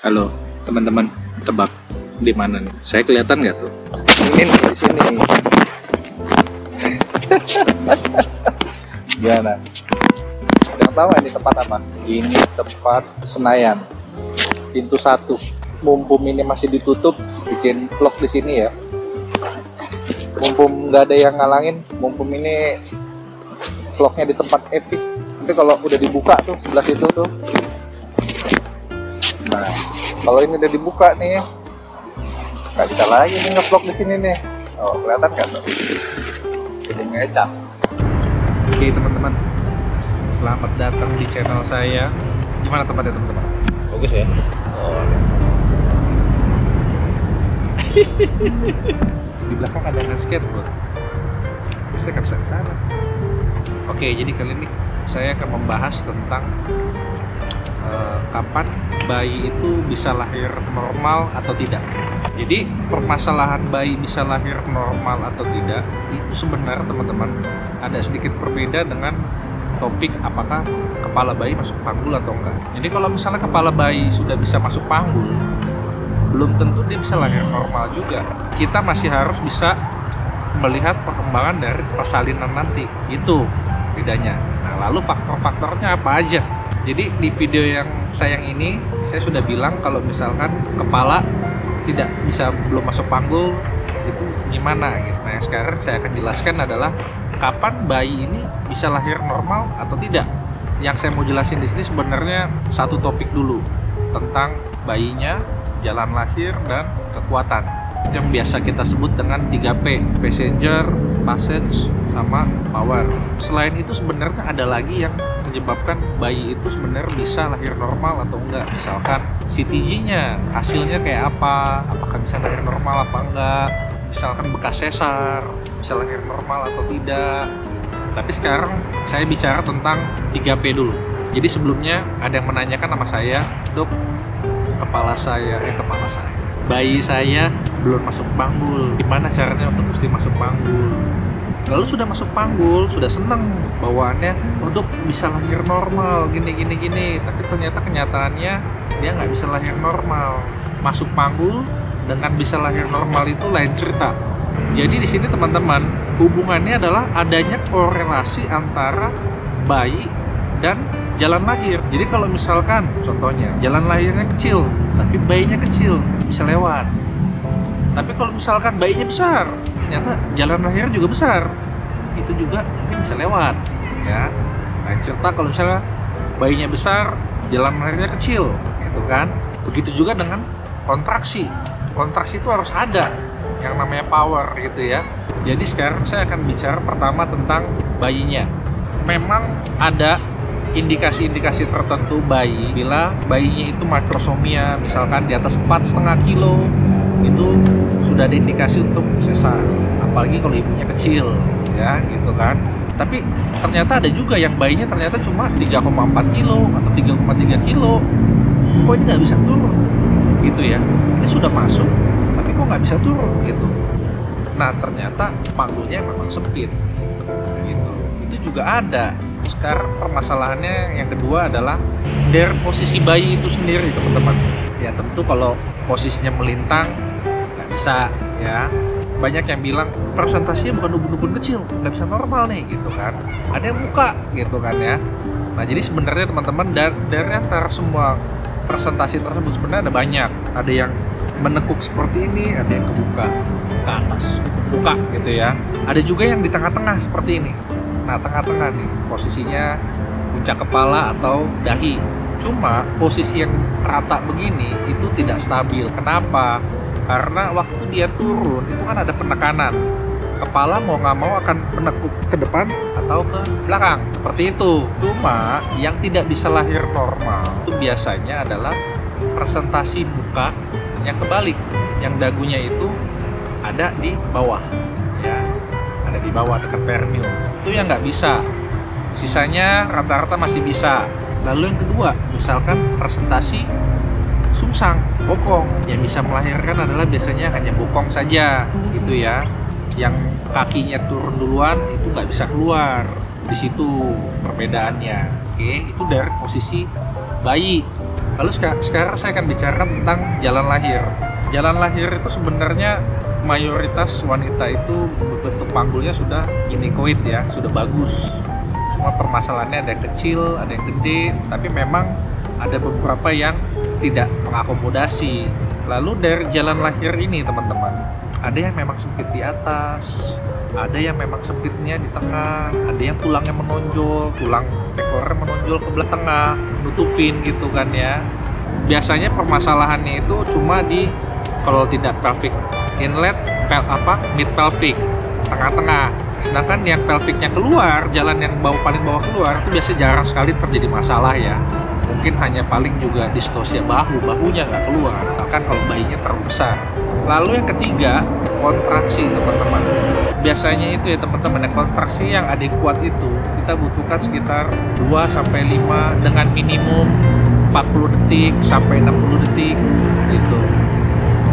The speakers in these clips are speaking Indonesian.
Halo teman-teman, tebak di mana nih? Saya kelihatan nggak tuh? Ini nih, di sini. Gimana? Yang tahu ini tempat apa? Ini tempat Senayan, pintu 1. Mumpung ini masih ditutup, bikin vlog di sini ya. Mumpung nggak ada yang ngalangin, mumpung ini vlognya di tempat epic. Nanti kalau udah dibuka tuh sebelah situ tuh. Nah, kalau ini udah dibuka nih, nggak bisa lagi nih nge-vlog di sini nih. Oh, kelihatan nggak tuh? Jadi ngecap. Oke teman-teman, selamat datang di channel saya. Gimana tempatnya teman-teman? Bagus ya? Oh. Di belakang ada yang skateboard. Saya nggak bisa ke sana. Oke, jadi kali ini saya akan membahas tentang kapan bayi itu bisa lahir normal atau tidak. Jadi permasalahan bayi bisa lahir normal atau tidak itu sebenarnya teman-teman ada sedikit berbeda dengan topik apakah kepala bayi masuk panggul atau enggak. Jadi kalau misalnya kepala bayi sudah bisa masuk panggul, belum tentu dia bisa lahir normal juga. Kita masih harus bisa melihat perkembangan dari persalinan nanti, itu bedanya. Nah, lalu faktor-faktornya apa aja? Jadi di video yang sayang ini saya sudah bilang kalau misalkan kepala tidak bisa belum masuk panggul itu gimana gitu. Nah, yang sekarang saya akan jelaskan adalah kapan bayi ini bisa lahir normal atau tidak. Yang saya mau jelasin di sini sebenarnya satu topik dulu tentang bayinya, jalan lahir dan kekuatan. Yang biasa kita sebut dengan 3P, passenger, passage, sama power. Selain itu sebenarnya ada lagi yang menyebabkan bayi itu sebenarnya bisa lahir normal atau enggak. Misalkan CTG-nya hasilnya kayak apa, apakah bisa lahir normal apa enggak, misalkan bekas sesar bisa lahir normal atau tidak. Tapi sekarang saya bicara tentang 3P dulu. Jadi sebelumnya ada yang menanyakan sama saya, "Dok, bayi saya belum masuk panggul, gimana caranya untuk mesti masuk panggul?" Lalu sudah masuk panggul, sudah seneng bawaannya, untuk bisa lahir normal, gini. Tapi ternyata kenyataannya dia nggak bisa lahir normal. Masuk panggul dengan bisa lahir normal itu lain cerita. Jadi di sini teman-teman, hubungannya adalah adanya korelasi antara bayi dan jalan lahir. Jadi kalau misalkan contohnya jalan lahirnya kecil, tapi bayinya kecil, bisa lewat. Tapi kalau misalkan bayinya besar, ternyata jalan lahirnya juga besar, itu juga mungkin bisa lewat ya. Nah, cerita kalau misalnya bayinya besar, jalan lahirnya kecil gitu kan. Begitu juga dengan kontraksi itu harus ada yang namanya power gitu ya. Jadi sekarang saya akan bicara pertama tentang bayinya. Memang ada indikasi-indikasi tertentu bayi bila bayinya itu makrosomia, misalkan di atas 4,5 kilo, itu sudah ada indikasi untuk sesar, apalagi kalau ibunya kecil ya gitu kan. Tapi ternyata ada juga yang bayinya ternyata cuma 3,4 kilo atau 3,3 kilo, kok ini nggak bisa turun gitu ya. Ini sudah masuk tapi kok nggak bisa turun gitu. Nah, ternyata panggulnya memang sempit gitu. Itu juga ada. Sekarang permasalahannya yang kedua adalah dari posisi bayi itu sendiri teman-teman. Ya tentu kalau posisinya melintang nggak bisa ya. Banyak yang bilang presentasinya bukan ubun-ubun kecil, nggak bisa normal nih gitu kan. Ada yang buka gitu kan ya. Nah, jadi sebenarnya teman-teman dari antara semua presentasi tersebut sebenarnya ada banyak. Ada yang menekuk seperti ini, ada yang kebuka ke atas, buka gitu ya. Ada juga yang di tengah-tengah seperti ini. Nah, tengah-tengah nih posisinya puncak kepala atau dahi. Cuma posisi yang rata begini itu tidak stabil. Kenapa? Karena waktu dia turun itu kan ada penekanan. Kepala mau nggak mau akan menekuk ke depan atau ke belakang. Seperti itu. Cuma yang tidak bisa lahir normal itu biasanya adalah presentasi muka yang kebalik. Yang dagunya itu ada di bawah. Ya, ada di bawah dekat perineum. Itu yang nggak bisa. Sisanya rata-rata masih bisa. Lalu yang kedua, misalkan presentasi sungsang, bokong. Yang bisa melahirkan adalah biasanya hanya bokong saja gitu ya. Yang kakinya turun duluan itu nggak bisa keluar. Di situ perbedaannya. Oke, itu dari posisi bayi. Lalu sekarang saya akan bicara tentang jalan lahir. Jalan lahir itu sebenarnya mayoritas wanita itu bentuk panggulnya sudah ginekoid ya, sudah bagus. Cuma permasalahannya ada yang kecil, ada yang gede, tapi memang ada beberapa yang tidak mengakomodasi. Lalu dari jalan lahir ini teman-teman, ada yang memang sempit di atas, ada yang memang sempitnya di tengah, ada yang tulangnya menonjol, tulang ekornya menonjol ke belah tengah, nutupin gitu kan ya. Biasanya permasalahannya itu cuma di, kalau tidak pelvic inlet, mid pelvic, tengah-tengah. Sedangkan yang pelvicnya keluar, jalan yang paling bawah keluar, itu biasanya jarang sekali terjadi masalah ya. Mungkin hanya paling juga distosia bahunya nggak keluar, bahkan kalau bayinya terlalu besar. Lalu yang ketiga, kontraksi teman-teman. Biasanya itu ya teman-teman, kontraksi yang adekuat itu kita butuhkan sekitar 2-5 dengan minimum 40 detik sampai 60 detik gitu.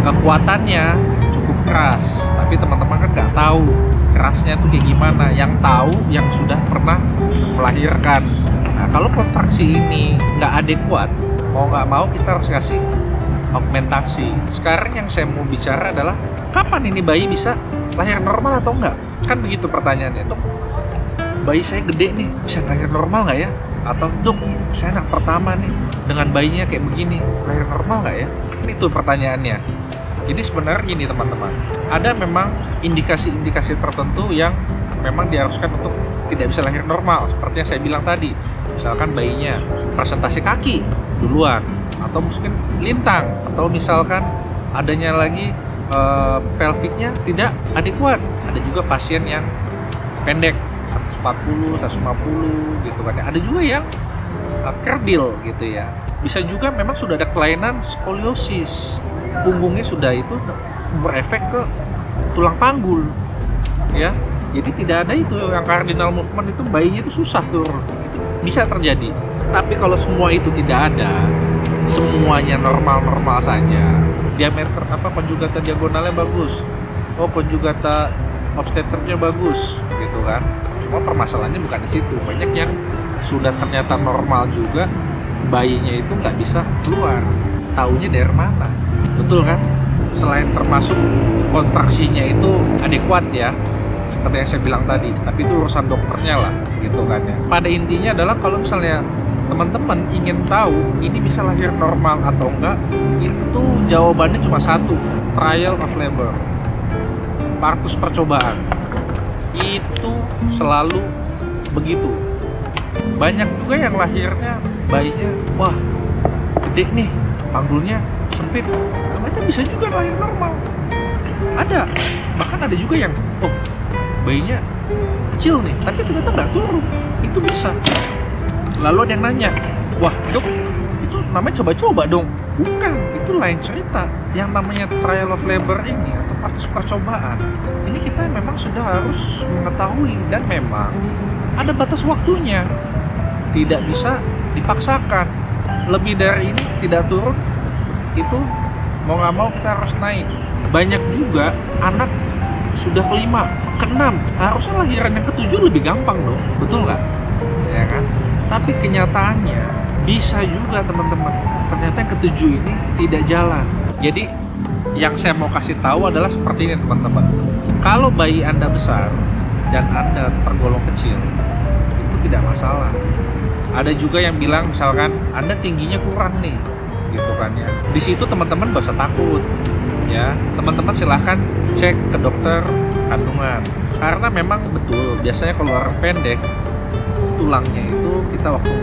Kekuatannya cukup keras, tapi teman-teman kan nggak tahu kerasnya tuh kayak gimana. Yang tahu yang sudah pernah melahirkan. Nah, kalau kontraksi ini nggak adekuat, mau nggak mau kita harus kasih augmentasi. Sekarang yang saya mau bicara adalah kapan ini bayi bisa lahir normal atau enggak? Kan begitu pertanyaannya. Dok, bayi saya gede nih, bisa lahir normal nggak ya? Atau dok, saya anak pertama nih, dengan bayinya kayak begini, lahir normal nggak ya? Itu pertanyaannya. Jadi sebenarnya gini teman-teman, ada memang indikasi-indikasi tertentu yang memang diharuskan untuk tidak bisa lahir normal. Seperti yang saya bilang tadi, misalkan bayinya presentasi kaki duluan, atau mungkin lintang, atau misalkan adanya lagi pelviknya tidak adekuat. Ada juga pasien yang pendek 140, 150 gitu kan. Ada juga yang kerdil gitu ya. Bisa juga memang sudah ada kelainan skoliosis, punggungnya sudah itu berefek ke tulang panggul ya. Jadi tidak ada itu yang cardinal movement, itu bayinya itu susah turun. Itu bisa terjadi. Tapi kalau semua itu tidak ada, semuanya normal-normal saja, diameter konjugata diagonalnya bagus, konjugata obstetriknya bagus gitu kan. Cuma permasalahannya bukan di situ. Banyak yang sudah ternyata normal juga, bayinya itu nggak bisa keluar. Taunya dari mana? Betul kan? Selain termasuk kontraksinya itu adekuat ya, seperti yang saya bilang tadi, tapi itu urusan dokternya lah gitu kan ya. Pada intinya adalah kalau misalnya teman-teman ingin tahu ini bisa lahir normal atau enggak, itu jawabannya cuma satu, trial of labor, partus percobaan. Itu selalu begitu. Banyak juga yang lahirnya bayinya, wah gede nih, panggulnya sempit, ternyata bisa juga lahir normal. Ada, bahkan ada juga yang bayinya kecil nih, tapi ternyata nggak turun, itu bisa. Lalu ada yang nanya, wah dok, itu namanya coba-coba dong? Bukan, itu lain cerita. Yang namanya trial of labor ini atau partus percobaan, ini kita memang sudah harus mengetahui, dan memang ada batas waktunya, tidak bisa dipaksakan. Lebih dari ini tidak turun, itu mau nggak mau kita harus naik. Banyak juga anak sudah ke-5, ke-6, harusnya lahiran yang ke-7 lebih gampang dong, betul nggak? Ya kan? Tapi kenyataannya bisa juga teman-teman, ternyata yang ke-7 ini tidak jalan. Jadi yang saya mau kasih tahu adalah seperti ini teman-teman. Kalau bayi Anda besar dan Anda tergolong kecil, itu tidak masalah. Ada juga yang bilang misalkan Anda tingginya kurang nih, gitu kan ya. Di situ teman-teman gak usah takut ya. Teman-teman silahkan cek ke dokter kandungan. Karena memang betul, biasanya kalau orang pendek, tulangnya itu kita waktu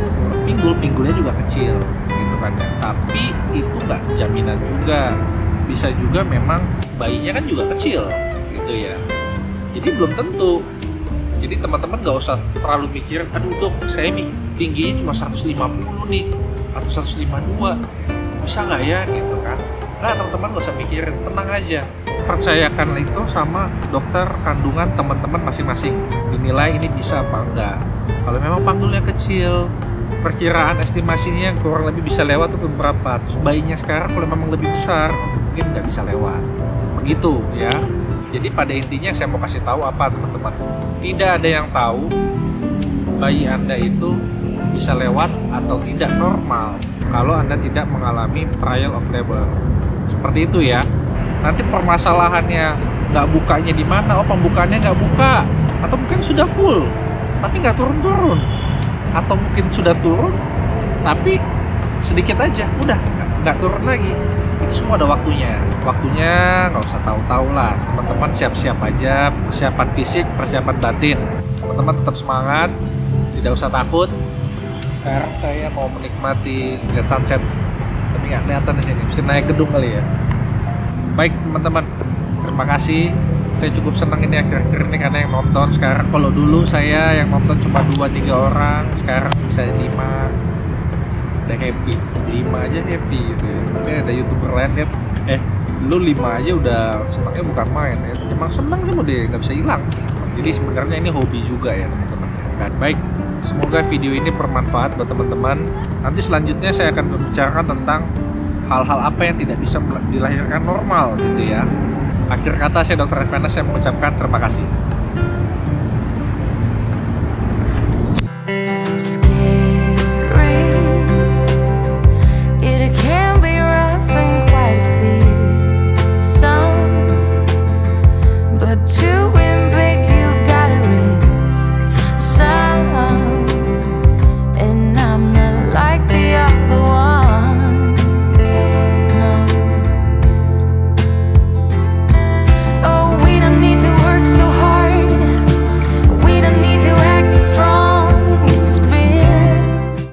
pinggulnya juga kecil, gitu kan ya. Tapi itu nggak jaminan juga. Bisa juga memang bayinya kan juga kecil, gitu ya. Jadi belum tentu. Jadi teman-teman nggak usah terlalu mikir, aduh dok, saya nih tingginya cuma 150 nih, atau 152, bisa nggak ya, gitu kan. Nah teman-teman nggak usah mikirin, tenang aja. Percayakan itu sama dokter kandungan teman-teman masing-masing. Dinilai ini bisa apa enggak. Kalau memang panggulnya kecil, perkiraan estimasinya kurang lebih bisa lewat itu berapa. Terus bayinya sekarang kalau memang lebih besar, mungkin nggak bisa lewat. Begitu ya. Jadi pada intinya saya mau kasih tahu apa teman-teman, tidak ada yang tahu bayi Anda itu bisa lewat atau tidak normal. kalau Anda tidak mengalami trial of labor. Seperti itu ya. Nanti permasalahannya nggak bukanya di mana? Oh, pembukaannya nggak buka, atau mungkin sudah full tapi nggak turun-turun, atau mungkin sudah turun tapi sedikit aja, udah nggak turun lagi. Itu semua ada waktunya. Waktunya nggak usah tahu-tahu lah. Teman-teman siap-siap aja, persiapan fisik, persiapan batin. Teman-teman tetap semangat, tidak usah takut. Sekarang saya mau menikmati lihat sunset, tapi nggak kelihatan di sini. Mesti naik gedung kali ya. Baik teman-teman, terima kasih. Saya cukup senang ini akhir-akhir ini karena yang nonton sekarang. Kalau dulu saya yang nonton cuma 2-3 orang, sekarang bisa 5. Udah happy, 5 aja happy gitu ya. Mungkin ada youtuber lain kan, lu 5 aja udah senangnya bukan main ya. Emang senang sih mau deh, nggak bisa hilang. Jadi sebenarnya ini hobi juga ya teman-teman. Kan baik, semoga video ini bermanfaat buat teman-teman. Nanti selanjutnya saya akan membicarakan tentang hal-hal apa yang tidak bisa dilahirkan normal gitu ya. Akhir kata saya Dr. Evanes, saya mengucapkan terima kasih.